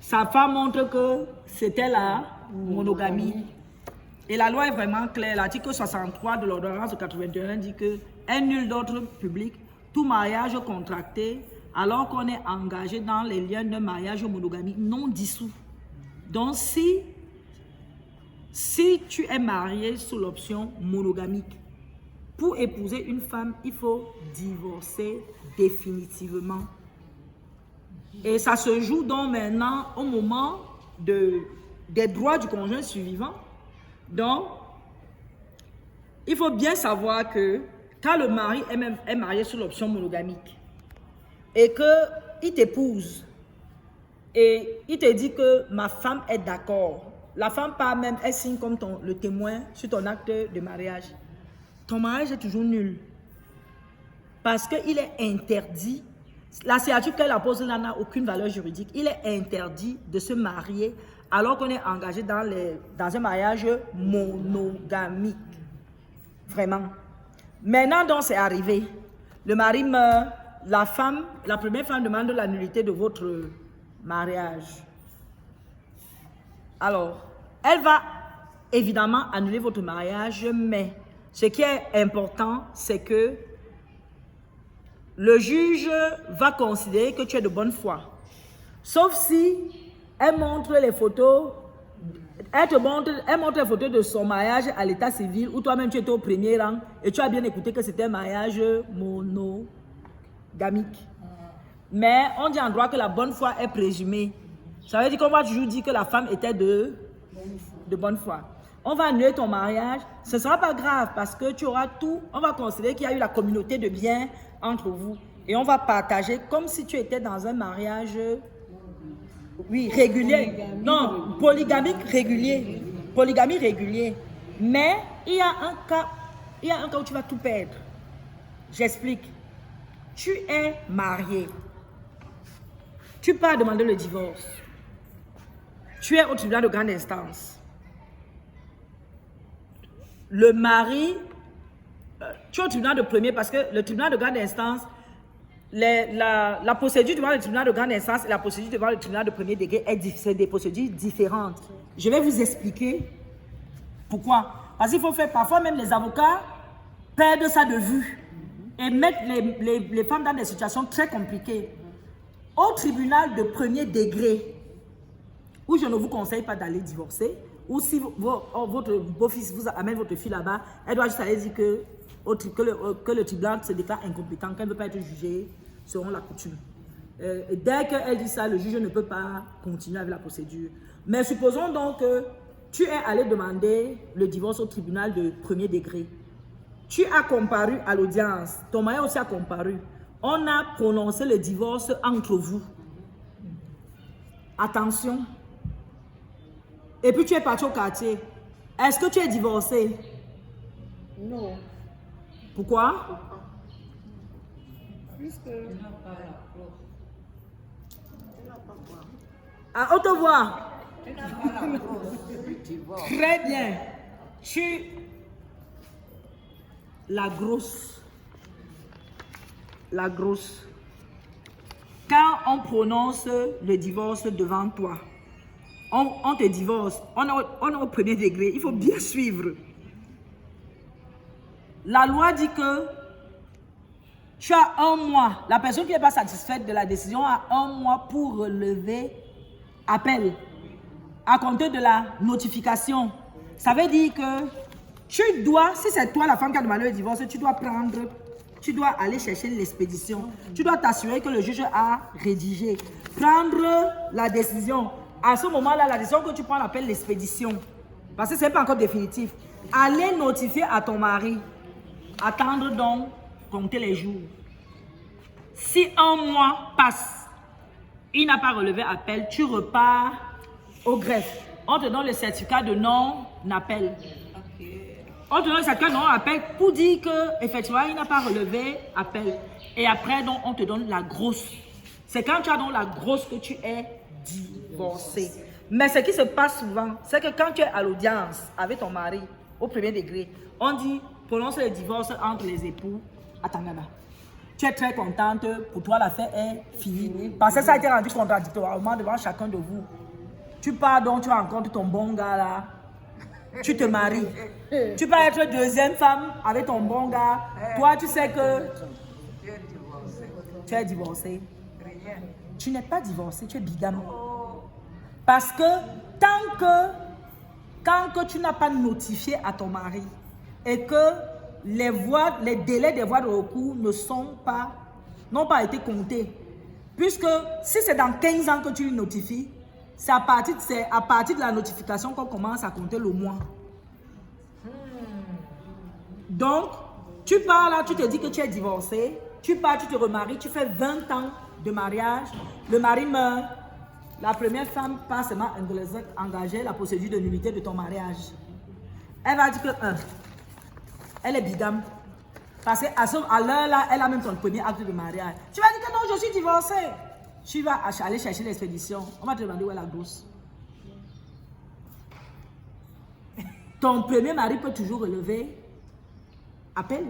sa femme montre que c'était la monogamie. Et la loi est vraiment claire. L'article 63 de l'ordonnance de 81 dit que est nul d'ordre public, tout mariage contracté alors qu'on est engagé dans les liens d'un mariage monogamique non dissous. Donc si tu es marié sous l'option monogamique, pour épouser une femme, il faut divorcer définitivement. Et ça se joue donc maintenant au moment des droits du conjoint survivant. Donc, il faut bien savoir que quand le mari est marié sous l'option monogamique et qu'il t'épouse et il te dit que ma femme est d'accord, la femme part même, elle signe comme le témoin sur ton acte de mariage, ton mariage est toujours nul. Parce qu'il est interdit, la signature qu'elle appose là n'a aucune valeur juridique, il est interdit de se marier alors qu'on est engagé dans un mariage monogamique. Vraiment. Maintenant, donc, c'est arrivé. Le mari meurt, la première femme demande la nullité de votre mariage. Alors, elle va évidemment annuler votre mariage, mais ce qui est important, c'est que le juge va considérer que tu es de bonne foi. Sauf si elle montre les photos, elle montre les photos de son mariage à l'état civil où toi-même tu étais au premier rang et tu as bien écouté que c'était un mariage monogamique. Mais on dit en droit que la bonne foi est présumée. Ça veut dire qu'on va toujours dire que la femme était de bonne foi. On va annuler ton mariage, ce ne sera pas grave parce que tu auras tout. On va considérer qu'il y a eu la communauté de biens entre vous et on va partager comme si tu étais dans un mariage. Oui, régulier. Non, polygamique régulier. Polygamie régulier. Mais il y a un cas où tu vas tout perdre. J'explique. Tu es marié. Tu pars demander le divorce. Tu es au tribunal de grande instance. Le mari, tu es au tribunal de premier parce que le tribunal de grande instance, la procédure devant le tribunal de grande instance et la procédure devant le tribunal de premier degré, c'est des procédures différentes. Je vais vous expliquer pourquoi. Parce qu'il faut faire, parfois même les avocats perdent ça de vue et mettent les femmes dans des situations très compliquées. Au tribunal de premier degré, où je ne vous conseille pas d'aller divorcer, ou si votre beau-fils vous amène votre fille là-bas, elle doit juste aller dire que le tribunal se déclare incompétent, qu'elle ne veut pas être jugée selon la coutume. Dès qu'elle dit ça, le juge ne peut pas continuer avec la procédure. Mais supposons donc que tu es allé demander le divorce au tribunal de premier degré. Tu as comparu à l'audience, ton mari aussi a comparu. On a prononcé le divorce entre vous. Attention. Et puis tu es parti au quartier. Est-ce que tu es divorcé? Non. Pourquoi? Puisque tu n'as pas la clause. À haute voix. Tu n'as pas la clause du divorce. Très bien. La grosse. Quand on prononce le divorce devant toi, on te divorce, on est au premier degré, il faut bien suivre. La loi dit que tu as 1 mois, la personne qui n'est pas satisfaite de la décision a 1 mois pour relever appel à compter de la notification. Ça veut dire que tu dois, si c'est toi la femme qui a demandé le divorce, tu dois aller chercher l'expédition. Tu dois t'assurer que le juge a rédigé. Prendre la décision. À ce moment-là, la décision que tu prends l'appelle l'expédition. Parce que ce n'est pas encore définitif. Aller notifier à ton mari. Attendre donc, compter les jours. Si 1 mois passe, il n'a pas relevé appel, tu repars au greffe. On te donne le certificat de non-appel. On te donne le certificat de non-appel pour dire qu'effectivement, il n'a pas relevé appel. Et après, donc, on te donne la grosse. C'est quand tu as donc la grosse que tu es divorcé. Mais ce qui se passe souvent, c'est que quand tu es à l'audience avec ton mari, au premier degré, on dit, prononce le divorce entre les époux à Tangana. Tu es très contente, pour toi l'affaire est finie. Parce que ça a été rendu contradictoirement devant chacun de vous. Tu pars donc, tu rencontres ton bon gars là. Tu te maries. Tu peux être deuxième femme avec ton bon gars. Toi, tu sais que Tu es divorcé. tu es divorcé. Rien. Tu n'es pas divorcé, tu es bigame. Parce que quand que tu n'as pas notifié à ton mari et que les délais des voies de recours n'ont pas été comptés. Puisque si c'est dans 15 ans que tu lui notifies, c'est à partir de la notification qu'on commence à compter le mois. Donc, tu pars là, tu te dis que tu es divorcé, tu pars, tu te remaries, tu fais 20 ans de mariage, le mari meurt, la première femme passe seulement engager la procédure de nullité de ton mariage. Elle va dire que, elle est bigame. Parce qu'à l'heure là, elle a même son premier acte de mariage. Tu vas dire que non, je suis divorcée. Tu vas aller chercher l'expédition. On va te demander où est la grosse. Ton premier mari peut toujours relever appel.